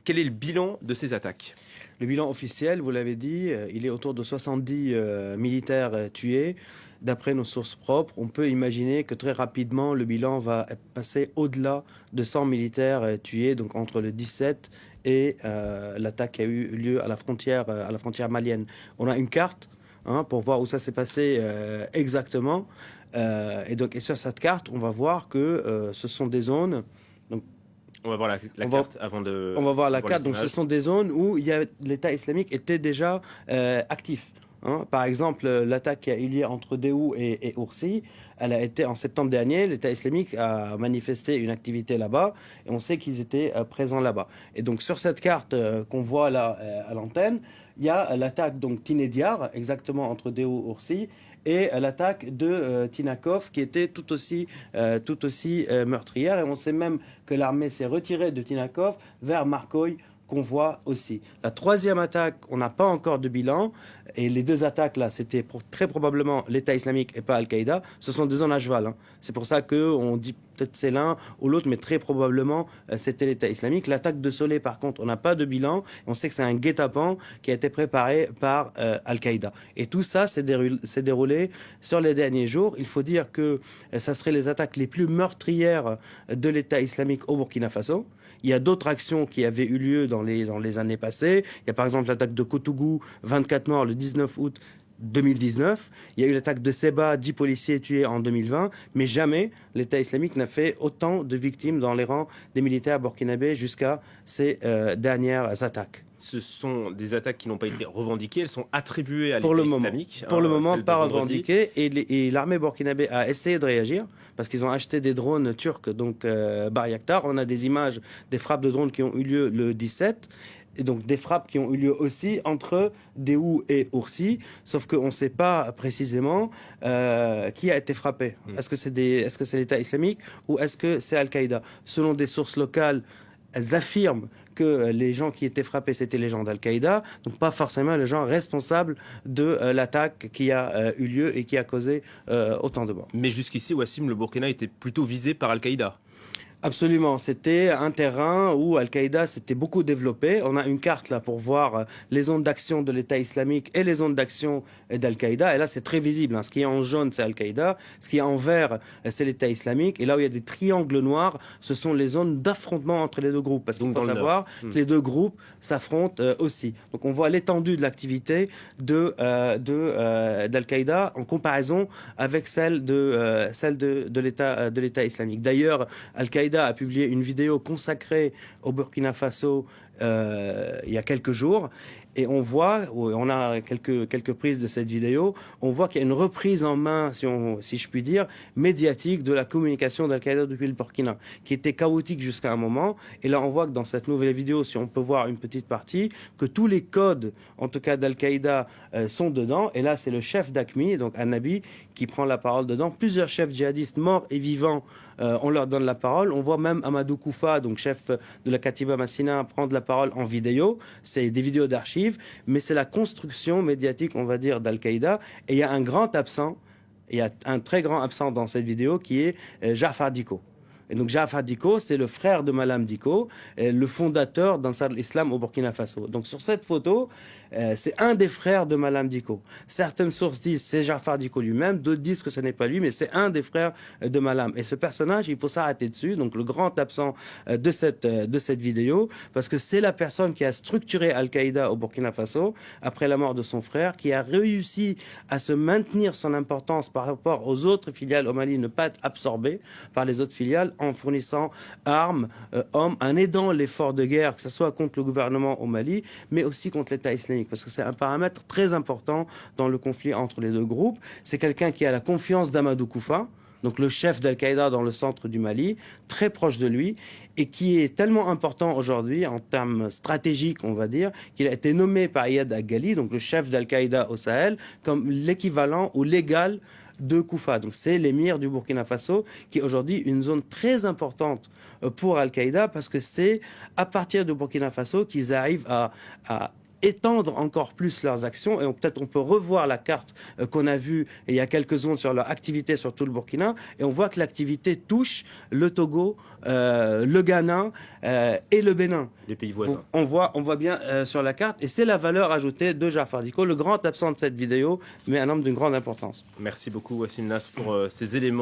Quel est le bilan de ces attaques? Le bilan officiel, vous l'avez dit, il est autour de 70 militaires tués. D'après nos sources propres, on peut imaginer que très rapidement, le bilan va passer au-delà de 100 militaires tués, donc entre le 17 et l'attaque qui a eu lieu à la frontière malienne. On a une carte pour voir où ça s'est passé exactement. Et sur cette carte, on va voir que ce sont des zones. Donc, on va voir la carte avant de. On va voir la carte. Donc, ce sont des zones où l'État islamique était déjà actif. Par exemple, l'attaque qui a eu lieu entre Déhou et Oursi, elle a été en septembre dernier. L'État islamique a manifesté une activité là-bas et on sait qu'ils étaient présents là-bas. Et donc, sur cette carte qu'on voit là à l'antenne, il y a l'attaque donc Tinédiar, exactement entre Déhou et Oursi, et l'attaque de Tinakov qui était tout aussi meurtrière. Et on sait même que l'armée s'est retirée de Tinakov vers Marcoy, qu'on voit aussi. La troisième attaque, on n'a pas encore de bilan. Et les deux attaques, là, c'était très probablement l'État islamique et pas Al-Qaïda. Ce sont des zones à cheval. C'est pour ça qu'on dit peut-être c'est l'un ou l'autre, mais très probablement c'était l'État islamique. L'attaque de Solé, par contre, on n'a pas de bilan. On sait que c'est un guet-apens qui a été préparé par Al-Qaïda. Et tout ça s'est déroulé sur les derniers jours. Il faut dire que ça serait les attaques les plus meurtrières de l'État islamique au Burkina Faso. Il y a d'autres actions qui avaient eu lieu dans les années passées. Il y a par exemple l'attaque de Koutougou, 24 morts le 19 août 2019. Il y a eu l'attaque de Seba, 10 policiers tués en 2020. Mais jamais l'État islamique n'a fait autant de victimes dans les rangs des militaires burkinabés jusqu'à ces dernières attaques. Ce sont des attaques qui n'ont pas été revendiquées, elles sont attribuées à l'État islamique. Pour le moment, pas revendiquées. Et l'armée burkinabé a essayé de réagir parce qu'ils ont acheté des drones turcs, donc Bayraktar. On a des images des frappes de drones qui ont eu lieu le 17. Et donc des frappes qui ont eu lieu aussi entre Déhou et Oursi, sauf qu'on ne sait pas précisément qui a été frappé. Est-ce que c'est l'État islamique ou est-ce que c'est Al-Qaïda? Selon des sources locales, elles affirment que les gens qui étaient frappés, c'était les gens d'Al-Qaïda, donc pas forcément les gens responsables de l'attaque qui a eu lieu et qui a causé autant de morts. Mais jusqu'ici, Wassim, le Burkina était plutôt visé par Al-Qaïda. Absolument, c'était un terrain où Al-Qaïda s'était beaucoup développé. On a une carte là pour voir les zones d'action de l'État islamique et les zones d'action d'Al-Qaïda. Et là, c'est très visible. Ce qui est en jaune, c'est Al-Qaïda. Ce qui est en vert, c'est l'État islamique. Et là où il y a des triangles noirs, ce sont les zones d'affrontement entre les deux groupes. Parce qu'il faut savoir que les deux groupes s'affrontent aussi. Donc on voit l'étendue de l'activité d'Al-Qaïda en comparaison avec celle de l'État islamique. D'ailleurs, Al-Qaïda a publié une vidéo consacrée au Burkina Faso il y a quelques jours. Et on voit, on a quelques prises de cette vidéo, on voit qu'il y a une reprise en main, si je puis dire, médiatique de la communication d'Al-Qaïda depuis le Burkina, qui était chaotique jusqu'à un moment. Et là, on voit que dans cette nouvelle vidéo, si on peut voir une petite partie, que tous les codes, en tout cas d'Al-Qaïda, sont dedans. Et là, c'est le chef d'Aqmi, donc Annabi, qui prend la parole dedans. Plusieurs chefs djihadistes morts et vivants, on leur donne la parole. On voit même Amadou Koufa, donc chef de la Katiba Massina, prendre la parole en vidéo. C'est des vidéos d'archives. Mais c'est la construction médiatique, on va dire, d'Al-Qaïda. Et il y a un grand absent, il y a un très grand absent dans cette vidéo qui est Ja'far Diko. Et donc Ja'far Diko, c'est le frère de Malam Diko, le fondateur d'Ansar al-Islam au Burkina Faso. Donc sur cette photo, c'est un des frères de Malam Diko. Certaines sources disent c'est Ja'far Diko lui-même, d'autres disent que ce n'est pas lui, mais c'est un des frères de Malam. Et ce personnage, il faut s'arrêter dessus, donc le grand absent de cette vidéo, parce que c'est la personne qui a structuré Al-Qaïda au Burkina Faso, après la mort de son frère, qui a réussi à se maintenir son importance par rapport aux autres filiales au Mali, ne pas être absorbé par les autres filiales, en fournissant armes, hommes, en aidant l'effort de guerre, que ce soit contre le gouvernement au Mali, mais aussi contre l'État islamique, parce que c'est un paramètre très important dans le conflit entre les deux groupes. C'est quelqu'un qui a la confiance d'Amadou Koufa, donc le chef d'Al-Qaïda dans le centre du Mali, très proche de lui, et qui est tellement important aujourd'hui en termes stratégiques, on va dire, qu'il a été nommé par Iyad Aghali, donc le chef d'Al-Qaïda au Sahel, comme l'équivalent ou l'égal de Koufa. Donc c'est l'émir du Burkina Faso qui est aujourd'hui une zone très importante pour Al-Qaïda parce que c'est à partir du Burkina Faso qu'ils arrivent à étendre encore plus leurs actions et peut-être on peut revoir la carte qu'on a vue il y a quelques secondes sur leur activité sur tout le Burkina et on voit que l'activité touche le Togo, le Ghana et le Bénin. Les pays voisins. On voit bien sur la carte et c'est la valeur ajoutée de Jafar Dicko, le grand absent de cette vidéo, mais un homme d'une grande importance. Merci beaucoup Wassim Nasr pour ces éléments.